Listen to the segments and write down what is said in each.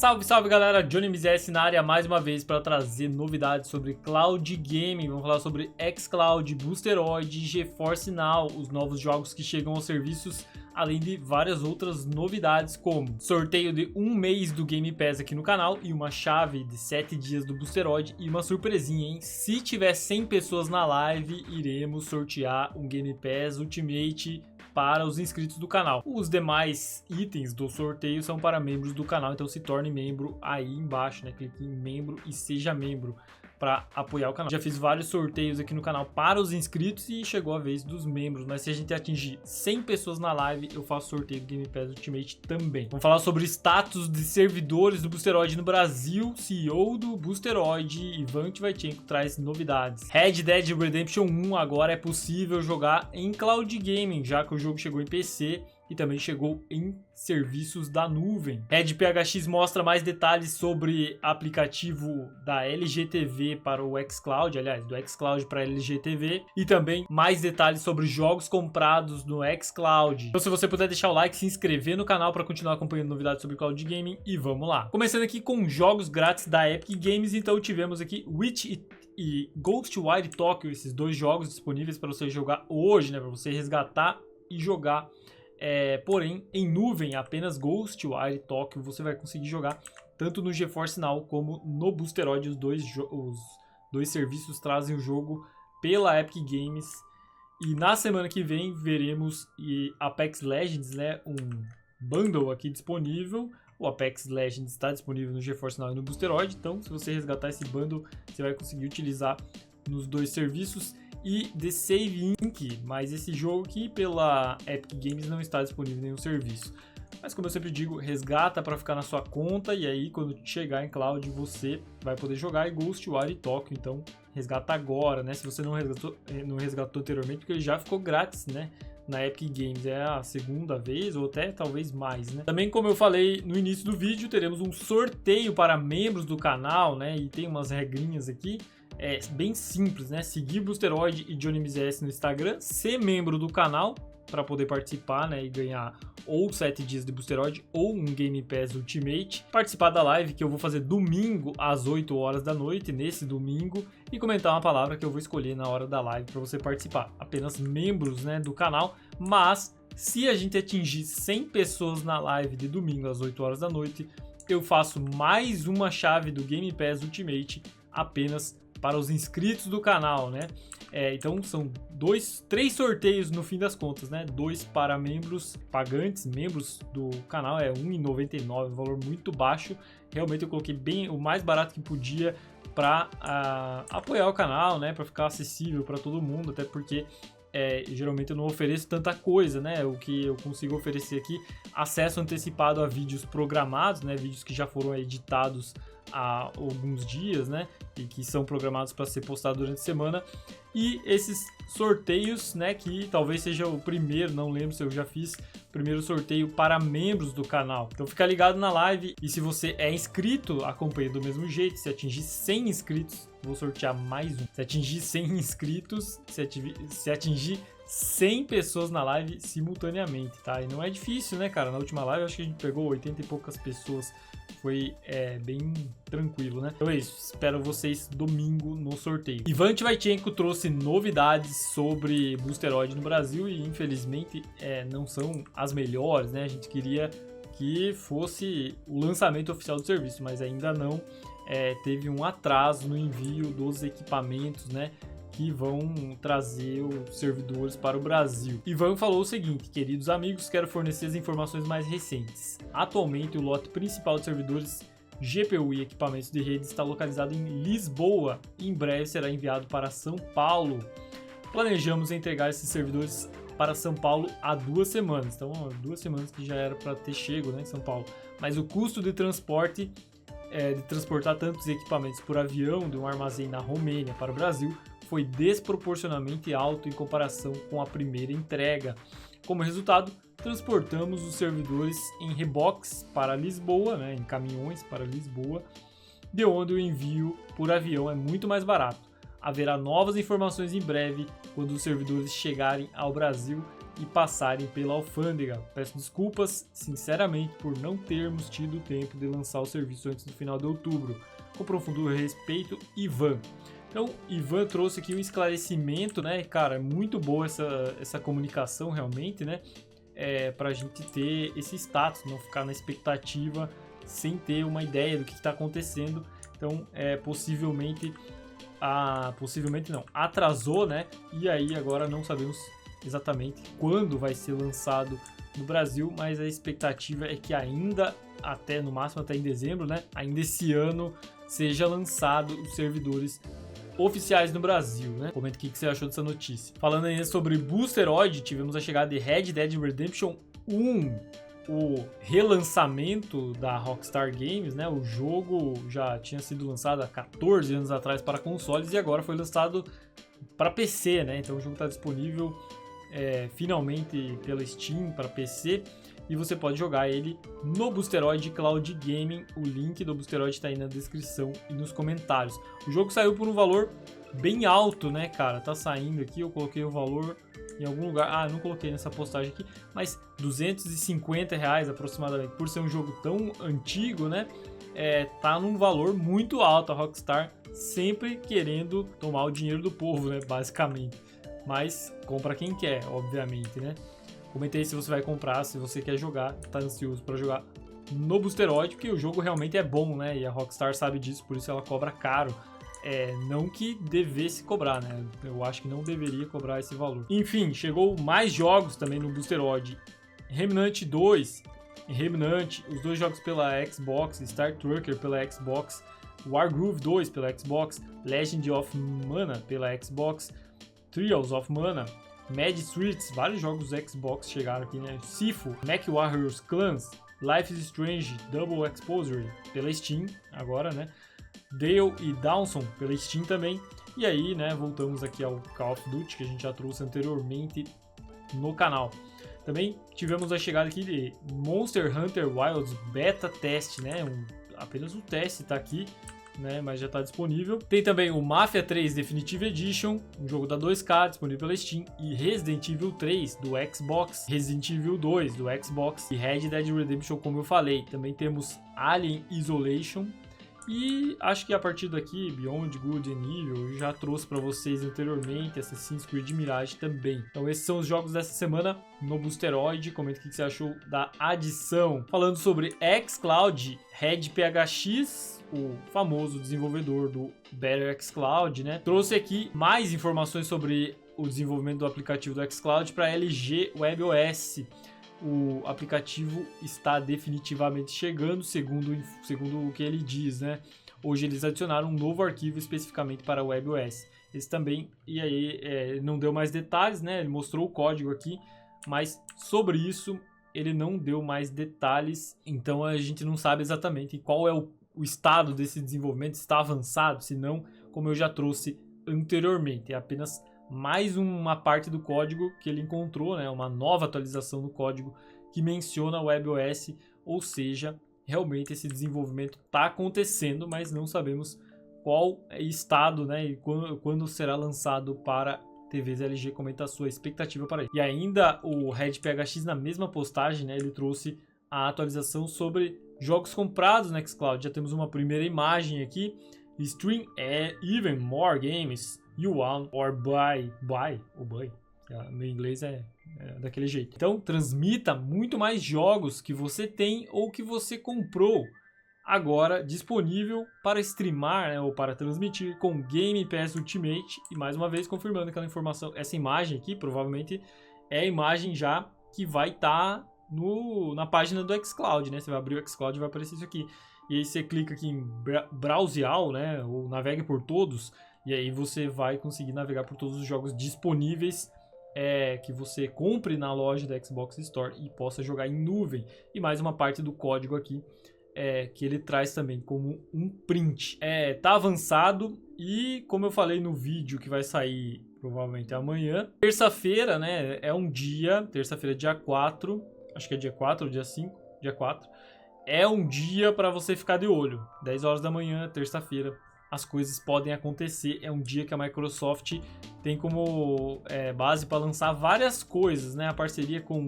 Salve, salve galera, Johnny MZS na área mais uma vez para trazer novidades sobre Cloud Gaming. Vamos falar sobre xCloud, Boosteroid, GeForce Now, os novos jogos que chegam aos serviços, além de várias outras novidades como sorteio de um mês do Game Pass aqui no canal e uma chave de 7 dias do Boosteroid e uma surpresinha, hein? Se tiver 100 pessoas na live, iremos sortear um Game Pass Ultimate para os inscritos do canal. Os demais itens do sorteio são para membros do canal, então se torne membro aí embaixo, né? Clique em membro e seja membro para apoiar o canal. Já fiz vários sorteios aqui no canal para os inscritos e chegou a vez dos membros, mas se a gente atingir 100 pessoas na live, eu faço sorteio do Game Pass Ultimate também. Vamos falar sobre status de servidores do Boosteroid no Brasil. CEO do Boosteroid, Ivan Tvaichenko, traz novidades. Red Dead Redemption 1 agora é possível jogar em Cloud Gaming, já que o jogo chegou em PC e também chegou em serviços da nuvem. RedPHX mostra mais detalhes sobre aplicativo da LGTV para o xCloud, aliás, do xCloud para a LGTV, e também mais detalhes sobre jogos comprados no xCloud. Então se você puder deixar o like, se inscrever no canal para continuar acompanhando novidades sobre Cloud Gaming, e vamos lá. Começando aqui com jogos grátis da Epic Games, então tivemos aqui Witch e Ghostwire Tokyo, esses dois jogos disponíveis para você jogar hoje, né, para você resgatar e jogar. Porém, em nuvem, apenas Ghostwire Tokyo você vai conseguir jogar tanto no GeForce Now como no Boosteroid. Os dois serviços trazem o jogo pela Epic Games. E na semana que vem veremos Apex Legends, né, um bundle aqui disponível. O Apex Legends está disponível no GeForce Now e no Boosteroid. Então, se você resgatar esse bundle, você vai conseguir utilizar nos dois serviços. E The Save Inc, mas esse jogo aqui pela Epic Games não está disponível em nenhum serviço. Mas como eu sempre digo, resgata para ficar na sua conta e aí quando chegar em Cloud você vai poder jogar em Ghostwire Tokyo. Então resgata agora, né? Se você não resgatou anteriormente, porque ele já ficou grátis, né? Na Epic Games, é a segunda vez ou até talvez mais, né? Também, como eu falei no início do vídeo, teremos um sorteio para membros do canal, né? E tem umas regrinhas aqui. É bem simples, né? Seguir Boosteroid e Johnny MZS no Instagram, ser membro do canal para poder participar, né? E ganhar ou 7 dias de Boosteroid ou um Game Pass Ultimate. Participar da live que eu vou fazer domingo às 8 horas da noite, nesse domingo, e comentar uma palavra que eu vou escolher na hora da live para você participar. Apenas membros, né, do canal, mas se a gente atingir 100 pessoas na live de domingo às 8 horas da noite, eu faço mais uma chave do Game Pass Ultimate apenas para os inscritos do canal, né? Então são 3 sorteios no fim das contas, né? 2 para membros pagantes, membros do canal, é R$1,99, um valor muito baixo. Realmente eu coloquei bem o mais barato que podia para apoiar o canal, né? Para ficar acessível para todo mundo, até porque geralmente eu não ofereço tanta coisa, né? O que eu consigo oferecer aqui, acesso antecipado a vídeos programados, né? Vídeos que já foram editados há alguns dias, né? E que são programados para ser postados durante a semana. E esses sorteios, né? Que talvez seja o primeiro, não lembro se eu já fiz o primeiro sorteio para membros do canal. Então fica ligado na live e se você é inscrito, acompanha do mesmo jeito. Se atingir 100 inscritos, vou sortear mais um. Se atingir 100 inscritos, se atingir 100 pessoas na live simultaneamente, tá? E não é difícil, né, cara? Na última live, acho que a gente pegou 80 e poucas pessoas. Foi bem tranquilo, né? Então é isso. Espero vocês domingo no sorteio. Ivan Tvaichenko trouxe novidades sobre Boosteroid no Brasil e, infelizmente, não são as melhores, né? A gente queria que fosse o lançamento oficial do serviço, mas ainda não. Teve um atraso no envio dos equipamentos, né? Que vão trazer os servidores para o Brasil. Ivan falou o seguinte: queridos amigos, quero fornecer as informações mais recentes. Atualmente o lote principal de servidores GPU e equipamentos de rede está localizado em Lisboa e em breve será enviado para São Paulo. Planejamos entregar esses servidores para São Paulo há 2 semanas, então 2 semanas que já era para ter chego, né, em São Paulo, mas o custo de transporte de transportar tantos equipamentos por avião de um armazém na Romênia para o Brasil foi desproporcionalmente alto em comparação com a primeira entrega. Como resultado, transportamos os servidores em reboques para Lisboa, né, em caminhões para Lisboa, de onde o envio por avião é muito mais barato. Haverá novas informações em breve quando os servidores chegarem ao Brasil e passarem pela alfândega. Peço desculpas, sinceramente, por não termos tido tempo de lançar o serviço antes do final de outubro. Com profundo respeito, Ivan. Então, Ivan trouxe aqui um esclarecimento, né? Cara, é muito boa essa comunicação realmente, né? Pra gente ter esse status, não ficar na expectativa sem ter uma ideia do que está acontecendo. Então, possivelmente não, atrasou, né? E aí agora não sabemos exatamente quando vai ser lançado no Brasil, mas a expectativa é que ainda, até no máximo até em dezembro, né? Ainda esse ano seja lançado os servidores oficiais no Brasil, né? Comenta o que você achou dessa notícia. Falando ainda sobre Boosteroid, tivemos a chegada de Red Dead Redemption 1, o relançamento da Rockstar Games, né? O jogo já tinha sido lançado há 14 anos atrás para consoles e agora foi lançado para PC, né? Então o jogo está disponível finalmente pela Steam para PC e você pode jogar ele no Boosteroid Cloud Gaming. O link do Boosteroid está aí na descrição e nos comentários. O jogo saiu por um valor bem alto, né, cara? Tá saindo aqui, eu coloquei o valor em algum lugar. Não coloquei nessa postagem aqui, mas R$250 aproximadamente. Por ser um jogo tão antigo, né? Tá num valor muito alto. A Rockstar sempre querendo tomar o dinheiro do povo, né? Basicamente. Mas compra quem quer, obviamente, né? Comentei se você vai comprar, se você quer jogar, tá ansioso para jogar no Boosteroid, porque o jogo realmente é bom, né? E a Rockstar sabe disso, por isso ela cobra caro. Não que devesse cobrar, né? Eu acho que não deveria cobrar esse valor. Enfim, chegou mais jogos também no Boosteroid. Remnant 2, Remnant, os dois jogos pela Xbox, Star Trucker pela Xbox, Wargroove 2 pela Xbox, Legend of Mana pela Xbox, Trials of Mana, Mad Streets, vários jogos do Xbox chegaram aqui, né? Sifu, MechWarriors Clans, Life is Strange Double Exposure pela Steam, agora, né? Dale e Dawson pela Steam também. E aí, né, voltamos aqui ao Call of Duty, que a gente já trouxe anteriormente no canal. Também tivemos a chegada aqui de Monster Hunter Wilds Beta Test, né? Apenas o teste está aqui, né, mas já está disponível. Tem também o Mafia 3 Definitive Edition, um jogo da 2K, disponível pela Steam, e Resident Evil 3 do Xbox, Resident Evil 2 do Xbox e Red Dead Redemption, como eu falei. Também temos Alien Isolation e acho que a partir daqui, Beyond Good and Evil, eu já trouxe para vocês anteriormente, Assassin's Creed Mirage também. Então esses são os jogos dessa semana no Boosteroid. Comenta o que você achou da adição. Falando sobre xCloud, Red PHX, o famoso desenvolvedor do Better xCloud, né? Trouxe aqui mais informações sobre o desenvolvimento do aplicativo do xCloud para LG WebOS. O aplicativo está definitivamente chegando, segundo o que ele diz, né? Hoje eles adicionaram um novo arquivo especificamente para o WebOS. Eles também, e aí não deu mais detalhes, né? Ele mostrou o código aqui, mas sobre isso ele não deu mais detalhes. Então a gente não sabe exatamente qual é o estado desse desenvolvimento, se está avançado, se não, como eu já trouxe anteriormente. É apenas mais uma parte do código que ele encontrou, né? Uma nova atualização do código que menciona o WebOS, ou seja, realmente esse desenvolvimento está acontecendo, mas não sabemos qual estado, né? E quando será lançado para TVs LG. Comenta a sua expectativa para ele. E ainda o Red PHX, na mesma postagem, né? Ele trouxe a atualização sobre jogos comprados no xCloud. Já temos uma primeira imagem aqui. Stream even more games you want or buy. Meu inglês é daquele jeito. Então, transmita muito mais jogos que você tem ou que você comprou. Agora disponível para streamar, né, ou para transmitir com Game Pass Ultimate. E mais uma vez confirmando aquela informação, essa imagem aqui provavelmente é a imagem já que vai estar na página do xCloud, né? Você vai abrir o xCloud e vai aparecer isso aqui. E aí você clica aqui em Browse All, né, ou Navegue por Todos, e aí você vai conseguir navegar por todos os jogos disponíveis que você compre na loja da Xbox Store e possa jogar em nuvem. E mais uma parte do código aqui que ele traz também como um print. Tá avançado e, como eu falei no vídeo que vai sair provavelmente amanhã, terça-feira, né, terça-feira dia 4, acho que é dia 4 ou dia 5, dia 4, é um dia para você ficar de olho. 10 horas da manhã, terça-feira, as coisas podem acontecer. É um dia que a Microsoft tem como base para lançar várias coisas, né? A parceria com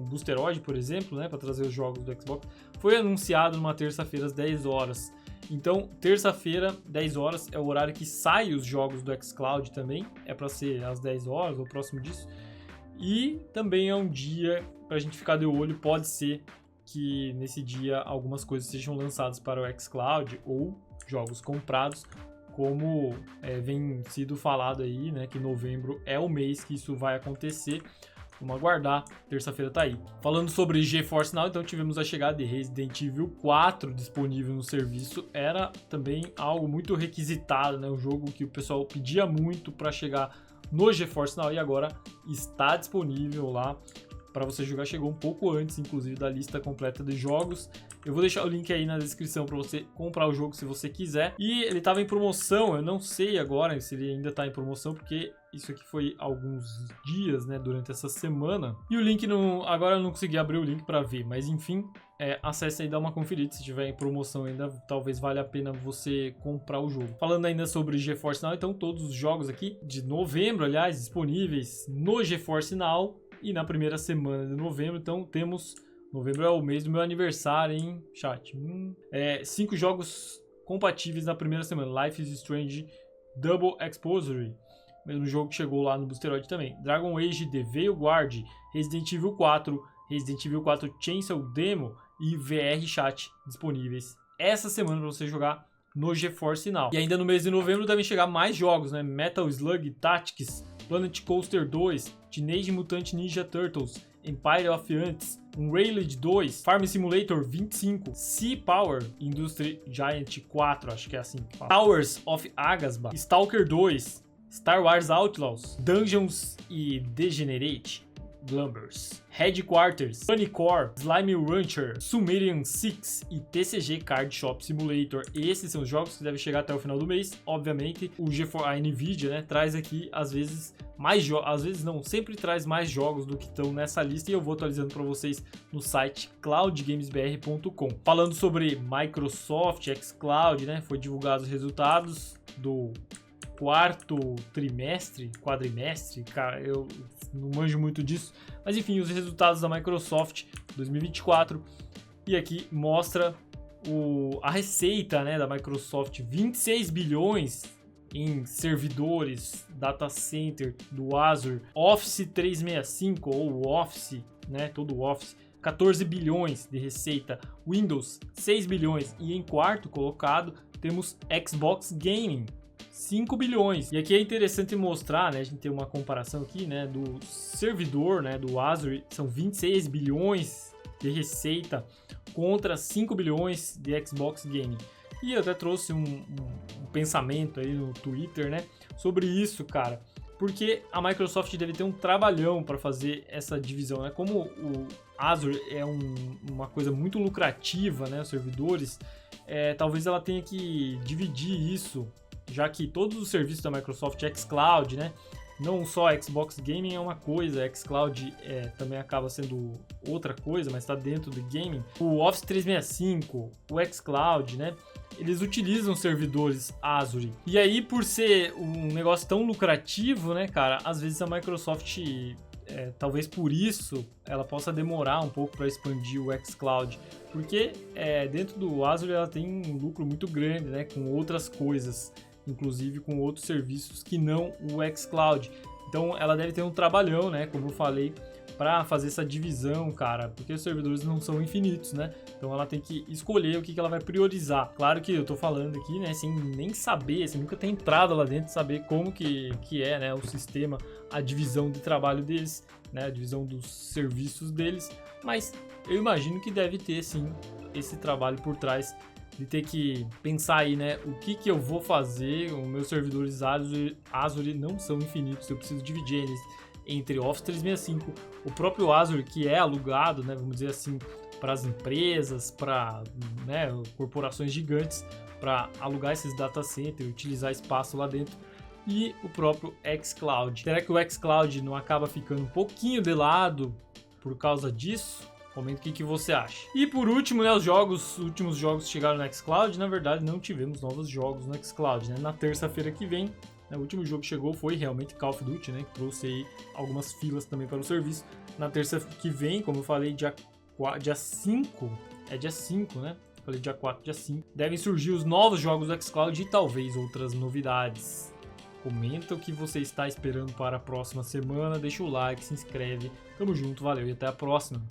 Boosteroid, por exemplo, né, para trazer os jogos do Xbox, foi anunciado numa terça-feira às 10 horas. Então, terça-feira, 10 horas, é o horário que saem os jogos do xCloud também. É para ser às 10 horas ou próximo disso. E também é um dia para a gente ficar de olho. Pode ser que nesse dia algumas coisas sejam lançadas para o xCloud ou jogos comprados, como vem sido falado aí, né, que novembro é o mês que isso vai acontecer. Vamos aguardar, terça-feira tá aí. Falando sobre GeForce Now, então tivemos a chegada de Resident Evil 4 disponível no serviço. Era também algo muito requisitado, né? Um jogo que o pessoal pedia muito para chegar no GeForce Now e agora está disponível lá para você jogar. Chegou um pouco antes, inclusive, da lista completa de jogos. Eu vou deixar o link aí na descrição para você comprar o jogo se você quiser. E ele estava em promoção, eu não sei agora se ele ainda está em promoção, porque isso aqui foi alguns dias, né, durante essa semana. E o link, agora eu não consegui abrir o link para ver, mas enfim, acesse aí e dá uma conferida. Se tiver em promoção ainda, talvez valha a pena você comprar o jogo. Falando ainda sobre GeForce Now, então todos os jogos aqui de novembro, aliás, disponíveis no GeForce Now e na primeira semana de novembro. Então temos... Novembro é o mês do meu aniversário, hein, chat? 5 jogos compatíveis na primeira semana. Life is Strange Double Exposure, mesmo jogo que chegou lá no Boosteroid também. Dragon Age The Veilguard, Resident Evil 4, Resident Evil 4 Chainsaw Demo e VR Chat disponíveis essa semana para você jogar no GeForce Now. E ainda no mês de novembro devem chegar mais jogos, né? Metal Slug Tactics, Planet Coaster 2, Teenage Mutant Ninja Turtles, Empire of Ants, Unrailed 2, Farm Simulator 25, Sea Power, Industry Giant 4, acho que é assim que fala, Towers of Agasba, Stalker 2, Star Wars Outlaws, Dungeons e Degenerate, Glumbers, Headquarters, Panicore, Slime Rancher, Sumerian 6 e TCG Card Shop Simulator. Esses são os jogos que devem chegar até o final do mês. Obviamente, a Nvidia, né, traz aqui às vezes mais jogos, às vezes não, sempre traz mais jogos do que estão nessa lista, e eu vou atualizando para vocês no site cloudgamesbr.com. Falando sobre Microsoft xCloud, né, foi divulgados os resultados do quarto quadrimestre, cara, eu não manjo muito disso, mas enfim, os resultados da Microsoft 2024, e aqui mostra a receita, né, da Microsoft, 26 bilhões em servidores, data center do Azure, Office 365 ou Office, né, todo o Office, 14 bilhões de receita, Windows 6 bilhões, e em quarto colocado temos Xbox Gaming, 5 bilhões. E aqui é interessante mostrar, né, a gente tem uma comparação aqui, né, do servidor, né, do Azure, são 26 bilhões de receita contra 5 bilhões de Xbox Gaming. E eu até trouxe um pensamento aí no Twitter, né, sobre isso, cara, porque a Microsoft deve ter um trabalhão para fazer essa divisão, né, como o Azure é uma coisa muito lucrativa, né, os servidores, talvez ela tenha que dividir isso, já que todos os serviços da Microsoft xCloud, né, não só Xbox Gaming é uma coisa, xCloud também acaba sendo outra coisa, mas está dentro do gaming. O Office 365, o xCloud, né, eles utilizam servidores Azure. E aí, por ser um negócio tão lucrativo, né, cara, às vezes a Microsoft, talvez por isso, ela possa demorar um pouco para expandir o xCloud, porque dentro do Azure ela tem um lucro muito grande, né, com outras coisas, inclusive com outros serviços que não o xCloud. Então ela deve ter um trabalhão, né, como eu falei, para fazer essa divisão, cara, porque os servidores não são infinitos, né? Então ela tem que escolher o que ela vai priorizar. Claro que eu tô falando aqui, né, sem nem saber, sem nunca ter entrado lá dentro, saber como que é, né, o sistema, a divisão de trabalho deles, né, a divisão dos serviços deles, mas eu imagino que deve ter, sim, esse trabalho por trás de ter que pensar aí, né, o que eu vou fazer. Os meus servidores Azure não são infinitos, eu preciso dividir eles entre Office 365, o próprio Azure, que é alugado, né, vamos dizer assim, para as empresas, para, né, corporações gigantes, para alugar esses data centers, utilizar espaço lá dentro, e o próprio xCloud. Será que o xCloud não acaba ficando um pouquinho de lado por causa disso? Comenta o que você acha. E por último, né, os últimos jogos que chegaram no xCloud, na verdade não tivemos novos jogos no xCloud, né? Na terça-feira que vem, né, o último jogo que chegou foi realmente Call of Duty, né? Que trouxe aí algumas filas também para o serviço. Na terça que vem, como eu falei, dia 5, dia 5, né? Falei dia 4, dia 5. Devem surgir os novos jogos do xCloud e talvez outras novidades. Comenta o que você está esperando para a próxima semana, deixa o like, se inscreve. Tamo junto, valeu e até a próxima.